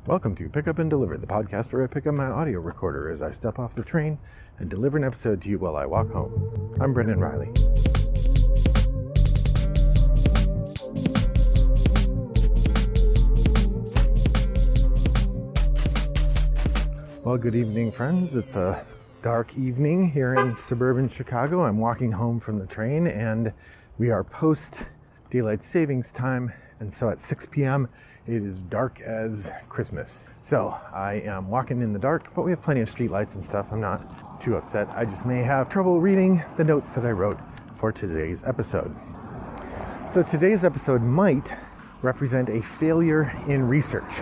Welcome to Pick Up and Deliver, the podcast where I pick up my audio recorder as I step off the train and deliver an episode to you while I walk home. I'm Brendan Riley. Well, good evening, friends. It's a dark evening here in suburban Chicago. I'm walking home from the train and we are post daylight savings time. And so at 6 p.m., it is dark as Christmas. So I am walking in the dark, but we have plenty of street lights and stuff. I'm not too upset. I just may have trouble reading the notes that I wrote for today's episode. So today's episode might represent a failure in research.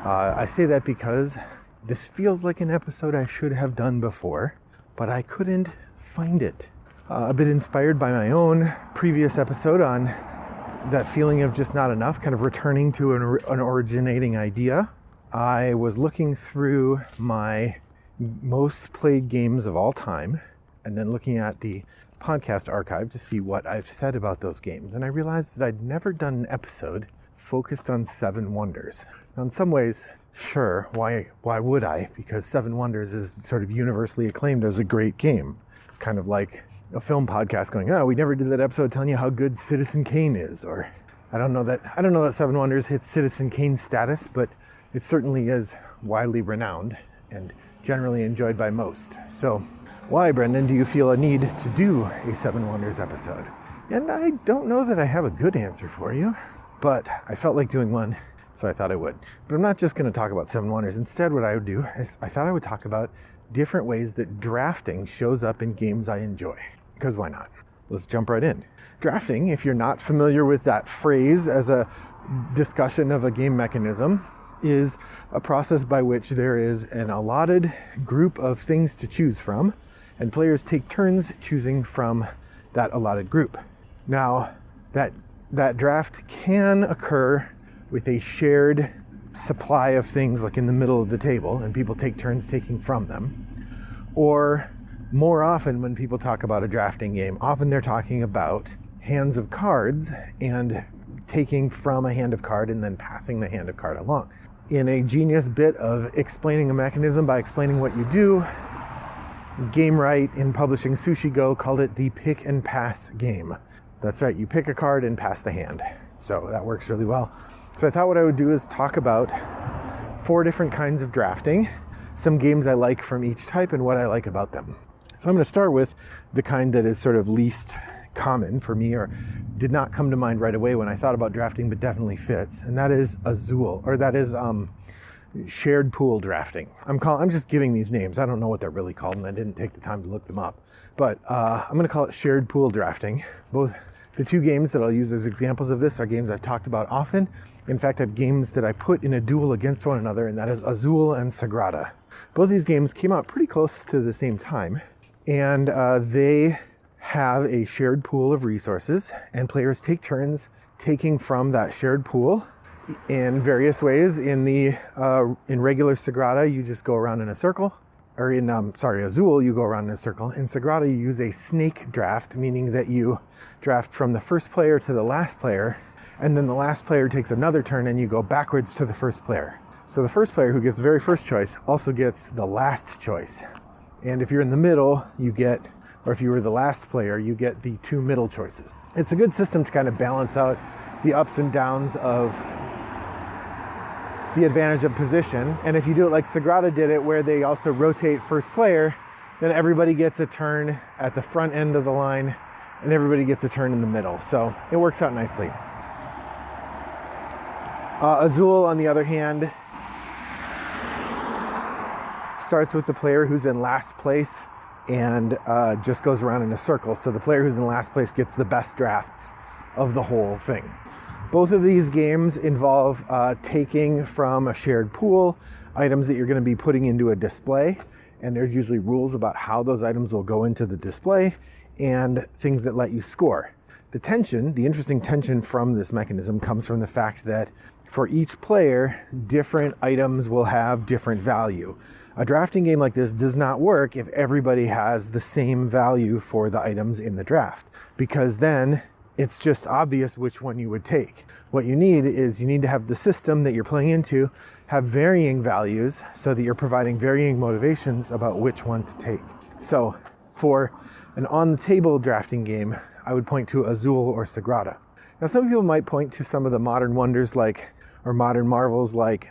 I say that because this feels like an episode I should have done before, but I couldn't find it. A bit inspired by my own previous episode on that feeling of just not enough, kind of returning to an originating idea. I was looking through my most played games of all time and then looking at the podcast archive to see what I've said about those games. And I realized that I'd never done an episode focused on Seven Wonders. Now, in some ways, sure, why would I? Because Seven Wonders is sort of universally acclaimed as a great game. It's kind of like a film podcast going, oh, we never did that episode telling you how good Citizen Kane is, or I don't know that Seven Wonders hits Citizen Kane status, but it certainly is widely renowned and generally enjoyed by most. So why, Brendan, do you feel a need to do a Seven Wonders episode? And I don't know that I have a good answer for you, but I felt like doing one, so I thought I would. But I'm not just going to talk about Seven Wonders. Instead, what I would do is I thought I would talk about different ways that drafting shows up in games I enjoy. Because why not? Let's jump right in. Drafting, if you're not familiar with that phrase as a discussion of a game mechanism, is a process by which there is an allotted group of things to choose from, and players take turns choosing from that allotted group. Now, that draft can occur with a shared supply of things like in the middle of the table, and people take turns taking from them. Or more often when people talk about a drafting game, often they're talking about hands of cards and taking from a hand of card and then passing the hand of card along. In a genius bit of explaining a mechanism by explaining what you do, GameWright in publishing Sushi Go called it the pick and pass game. That's right, you pick a card and pass the hand. So that works really well. So I thought what I would do is talk about 4 different kinds of drafting, some games I like from each type and what I like about them. So I'm going to start with the kind that is sort of least common for me or did not come to mind right away when I thought about drafting, but definitely fits. And that is Azul, or that is shared pool drafting. I'm just giving these names. I don't know what they're really called, and I didn't take the time to look them up. But I'm going to call it shared pool drafting. Both the 2 games that I'll use as examples of this are games I've talked about often. In fact, I have games that I put in a duel against one another, and that is Azul and Sagrada. Both these games came out pretty close to the same time. And they have a shared pool of resources, and players take turns taking from that shared pool in various ways. In regular Sagrada, you just go around in a circle. Or in Azul, you go around in a circle. In Sagrada, you use a snake draft, meaning that you draft from the first player to the last player, and then the last player takes another turn and you go backwards to the first player. So the first player who gets the very first choice also gets the last choice. And if you're in the middle, or if you were the last player, you get the 2 middle choices. It's a good system to kind of balance out the ups and downs of the advantage of position. And if you do it like Sagrada did it, where they also rotate first player, then everybody gets a turn at the front end of the line and everybody gets a turn in the middle. So it works out nicely. Azul, on the other hand, starts with the player who's in last place and just goes around in a circle. So the player who's in last place gets the best drafts of the whole thing. Both of these games involve taking from a shared pool items that you're going to be putting into a display. And there's usually rules about how those items will go into the display and things that let you score. The interesting tension from this mechanism comes from the fact that for each player, different items will have different value. A drafting game like this does not work if everybody has the same value for the items in the draft, because then it's just obvious which one you would take. What you need to have the system that you're playing into have varying values so that you're providing varying motivations about which one to take. So for an on-the-table drafting game, I would point to Azul or Sagrada. Now, some people might point to some of the modern wonders or modern marvels like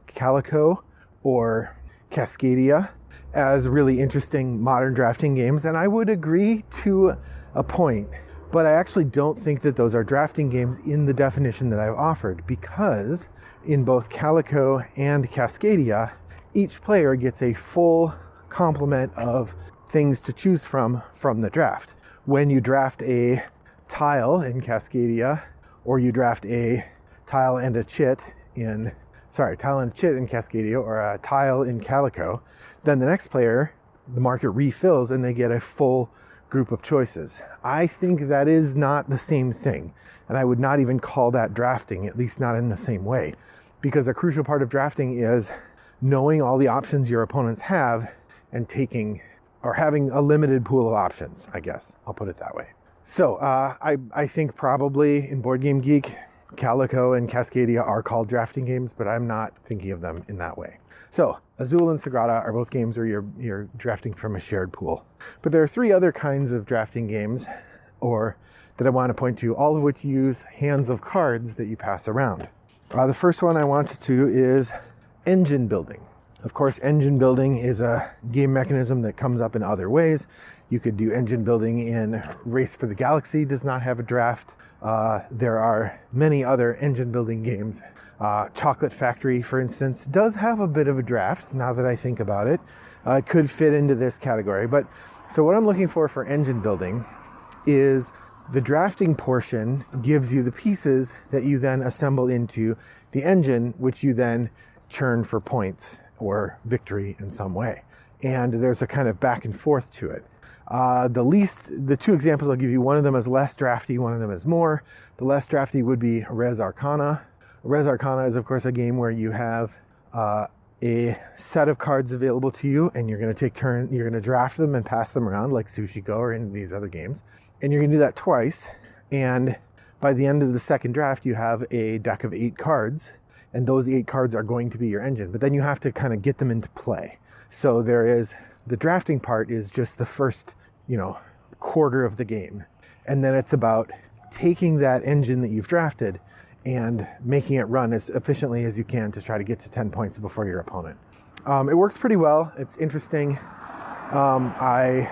Calico or Cascadia as really interesting modern drafting games, and I would agree to a point. But I actually don't think that those are drafting games in the definition that I've offered, because in both Calico and Cascadia, each player gets a full complement of things to choose from the draft. When you draft a tile in Cascadia, or you draft a tile and a chit in Cascadia, or a tile in Calico, then the next player, the market refills and they get a full group of choices. I think that is not the same thing, and I would not even call that drafting, at least not in the same way, because a crucial part of drafting is knowing all the options your opponents have and having a limited pool of options, I guess. I'll put it that way. So I think probably in Board Game Geek, Calico and Cascadia are called drafting games, but I'm not thinking of them in that way. So Azul and Sagrada are both games where you're drafting from a shared pool. But there are three other kinds of drafting games that I want to point to, all of which use hands of cards that you pass around. The first one I want to is engine building. Of course, engine building is a game mechanism that comes up in other ways. You could do engine building in Race for the Galaxy, does not have a draft. There are many other engine building games. Chocolate Factory, for instance, does have a bit of a draft, now that I think about it. It could fit into this category. But so what I'm looking for engine building is the drafting portion gives you the pieces that you then assemble into the engine, which you then churn for points or victory in some way. And there's a kind of back and forth to it. The two examples I'll give you, one of them is less drafty, one of them is more. The less drafty would be Res Arcana. Res Arcana is, of course, a game where you have a set of cards available to you, and you're going to draft them and pass them around like Sushi Go or any of these other games. And you're going to do that twice. And by the end of the second draft, you have a deck of 8 cards, and those 8 cards are going to be your engine. But then you have to kind of get them into play. So the drafting part is just the first, quarter of the game. And then it's about taking that engine that you've drafted and making it run as efficiently as you can to try to get to 10 points before your opponent. It works pretty well. It's interesting. I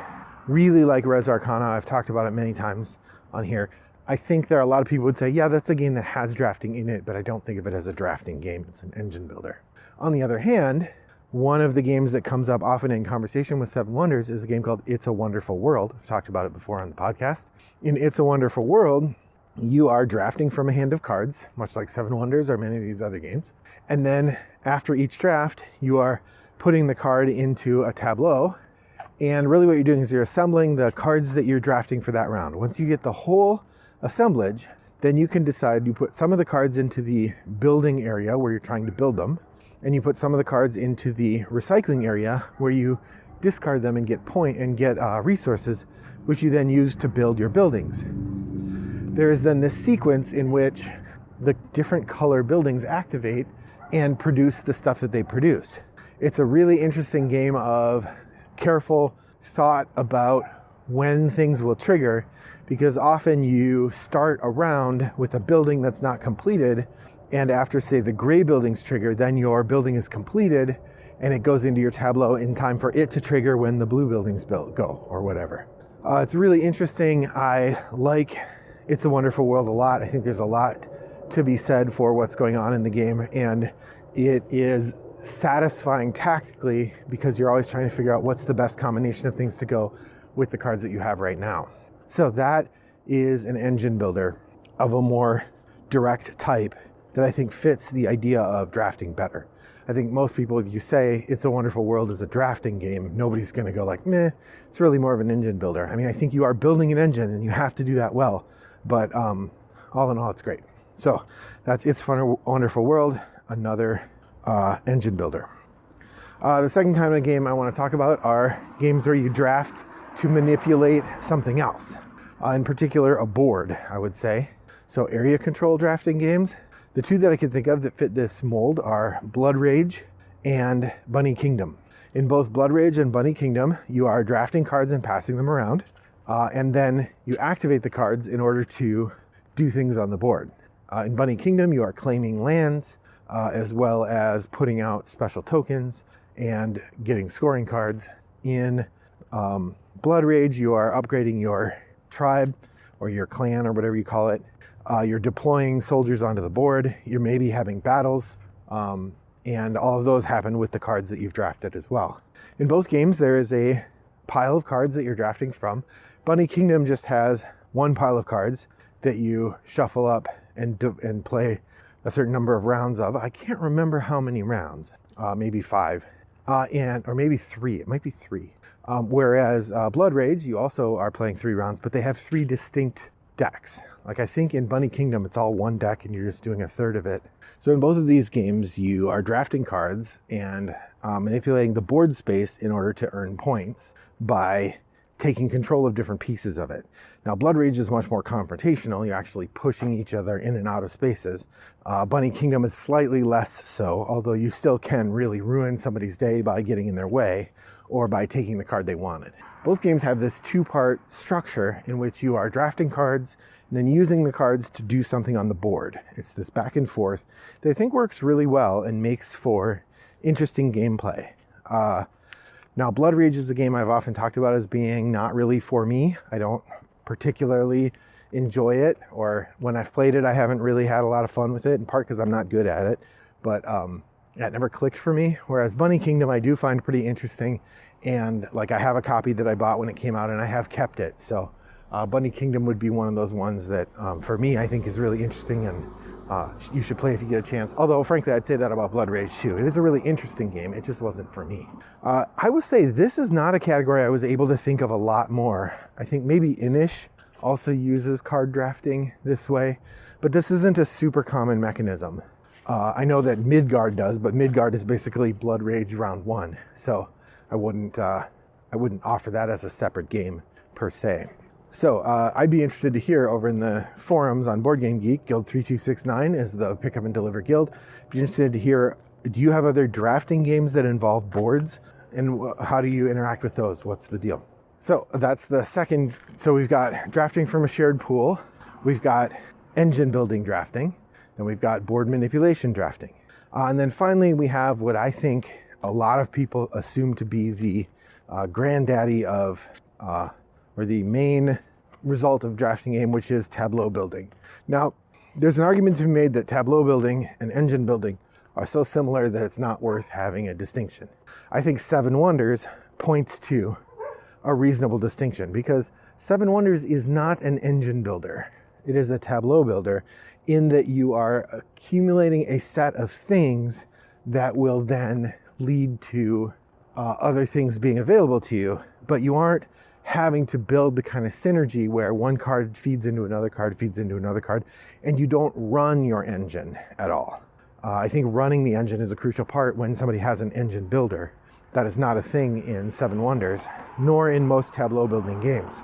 really like Res Arcana. I've talked about it many times on here. I think there are a lot of people who would say, yeah, that's a game that has drafting in it, but I don't think of it as a drafting game. It's an engine builder. On the other hand, one of the games that comes up often in conversation with Seven Wonders is a game called It's a Wonderful World. I've talked about it before on the podcast. In It's a Wonderful World, you are drafting from a hand of cards, much like Seven Wonders or many of these other games. And then after each draft, you are putting the card into a tableau. And really what you're doing is you're assembling the cards that you're drafting for that round. Once you get the whole assemblage, then you can decide, you put some of the cards into the building area where you're trying to build them, and you put some of the cards into the recycling area where you discard them and get resources, which you then use to build your buildings. There is then this sequence in which the different color buildings activate and produce the stuff that they produce. It's a really interesting game of careful thought about when things will trigger, because often you start a round with a building that's not completed, and after, say, the gray buildings trigger, then your building is completed and it goes into your tableau in time for it to trigger when the blue buildings go, or whatever. It's really interesting. I like It's a Wonderful World a lot. I think there's a lot to be said for what's going on in the game, and it is satisfying tactically because you're always trying to figure out what's the best combination of things to go with the cards that you have right now. So that is an engine builder of a more direct type that I think fits the idea of drafting better. I think most people, if you say It's a Wonderful World is a drafting game, nobody's going to go like, meh, it's really more of an engine builder. I mean, I think you are building an engine and you have to do that well, but all in all, it's great. So that's It's a Wonderful World, another engine builder. The second kind of game I want to talk about are games where you draft to manipulate something else. In particular, a board, I would say. So area control drafting games. The two that I can think of that fit this mold are Blood Rage and Bunny Kingdom. In both Blood Rage and Bunny Kingdom, you are drafting cards and passing them around. And then you activate the cards in order to do things on the board. In Bunny Kingdom, you are claiming lands, as well as putting out special tokens and getting scoring cards. In Blood Rage, you are upgrading your tribe or your clan or whatever you call it. You're deploying soldiers onto the board. You're maybe having battles, and all of those happen with the cards that you've drafted as well. In both games, there is a pile of cards that you're drafting from. Bunny Kingdom just has one pile of cards that you shuffle up and play a certain number of rounds of. I can't remember how many rounds, maybe 5, or maybe 3. It might be 3. Whereas Blood Rage, you also are playing 3 rounds, but they have 3 distinct decks. Like I think in Bunny Kingdom, it's all one deck and you're just doing a third of it. So in both of these games, you are drafting cards and manipulating the board space in order to earn points by taking control of different pieces of it. Now, Blood Rage is much more confrontational. You're actually pushing each other in and out of spaces. Bunny Kingdom is slightly less so, although you still can really ruin somebody's day by getting in their way or by taking the card they wanted. Both games have this 2-part structure in which you are drafting cards and then using the cards to do something on the board. It's this back and forth that I think works really well and makes for interesting gameplay. Now, Blood Rage is a game I've often talked about as being not really for me. I don't particularly enjoy it, or when I've played it, I haven't really had a lot of fun with it, in part because I'm not good at it, but it never clicked for me. Whereas Bunny Kingdom, I do find pretty interesting, and like I have a copy that I bought when it came out and I have kept it. So Bunny Kingdom would be one of those ones that for me, I think is really interesting and you should play if you get a chance. Although frankly, I'd say that about Blood Rage too. It is a really interesting game. It just wasn't for me. I would say this is not a category I was able to think of a lot more. I think maybe Inish also uses card drafting this way, but this isn't a super common mechanism. I know that Midgard does, but Midgard is basically Blood Rage round 1. So I wouldn't offer that as a separate game per se. So I'd be interested to hear over in the forums on Board Game Geek, Guild 3269 is the pick up and deliver guild. Be interested to hear, do you have other drafting games that involve boards? And how do you interact with those? What's the deal? So that's the second. So we've got drafting from a shared pool. We've got engine building drafting. Then we've got board manipulation drafting. And then finally, we have what I think a lot of people assume to be the granddaddy of, or the main result of drafting game, which is Tableau Building. Now, there's an argument to be made that Tableau Building and engine building are so similar that it's not worth having a distinction. I think Seven Wonders points to a reasonable distinction because Seven Wonders is not an engine builder. It is a Tableau builder in that you are accumulating a set of things that will then lead to other things being available to you, but you aren't having to build the kind of synergy where one card feeds into another card, feeds into another card, and you don't run your engine at all. I think running the engine is a crucial part when somebody has an engine builder. That is not a thing in Seven Wonders, nor in most Tableau building games.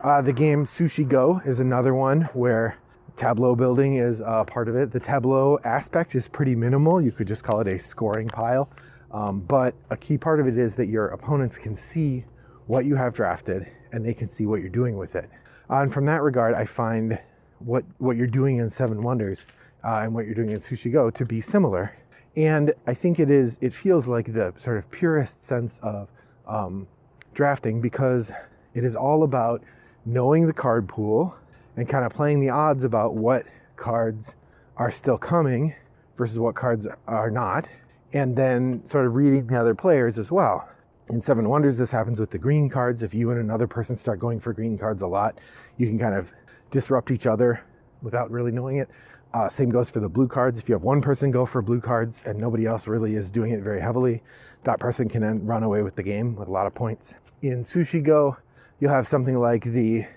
The game Sushi Go is another one where Tableau building is part of it. The Tableau aspect is pretty minimal. You could just call it a scoring pile. But a key part of it is that your opponents can see what you have drafted and they can see what you're doing with it. And from that regard, I find what you're doing in Seven Wonders and what you're doing in Sushi Go to be similar. And I think it feels like the sort of purest sense of drafting because it is all about knowing the card pool and kind of playing the odds about what cards are still coming versus what cards are not, and then sort of reading the other players as well. In Seven Wonders, this happens with the green cards. If you and another person start going for green cards a lot, you can kind of disrupt each other without really knowing it. Same goes for the blue cards. If you have one person go for blue cards and nobody else really is doing it very heavily, that person can then run away with the game with a lot of points. In Sushi Go, you'll have something like the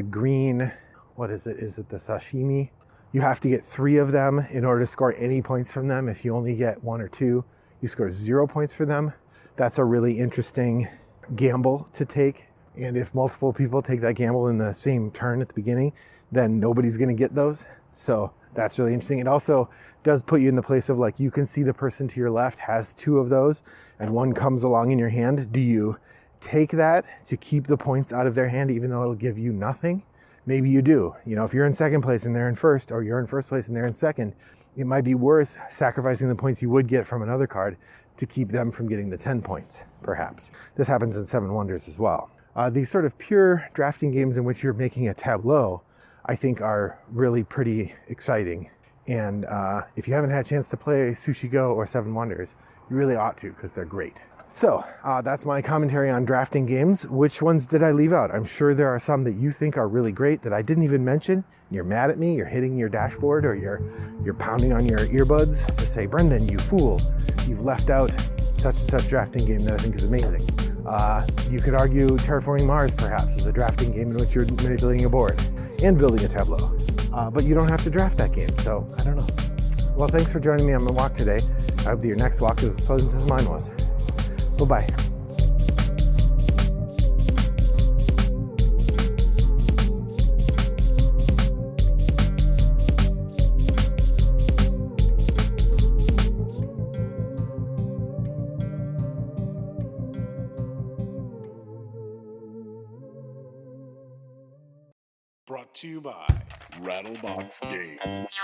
green, what is it? Is it the sashimi? You have to get 3 of them in order to score any points from them. If you only get 1 or 2, you score 0 points for them. That's a really interesting gamble to take. And if multiple people take that gamble in the same turn at the beginning, then nobody's going to get those. So that's really interesting. It also does put you in the place of like, you can see the person to your left has 2 of those and one comes along in your hand. Do you take that to keep the points out of their hand, even though it'll give you nothing? Maybe you do. You know, if you're in second place and they're in first, or you're in first place and they're in second, it might be worth sacrificing the points you would get from another card to keep them from getting the 10 points, perhaps. This happens in Seven Wonders as well. These sort of pure drafting games in which you're making a tableau, I think are really pretty exciting. And if you haven't had a chance to play Sushi Go or Seven Wonders, you really ought to, because they're great. So that's my commentary on drafting games. Which ones did I leave out? I'm sure there are some that you think are really great that I didn't even mention. You're mad at me, you're hitting your dashboard, or you're pounding on your earbuds to say, Brendan, you fool, you've left out such and such drafting game that I think is amazing. You could argue Terraforming Mars, perhaps, is a drafting game in which you're manipulating a board and building a tableau. But you don't have to draft that game, so I don't know. Well, thanks for joining me on my walk today. I hope that your next walk is as pleasant as mine was. Bye-bye. Brought to you by Rattlebox Games.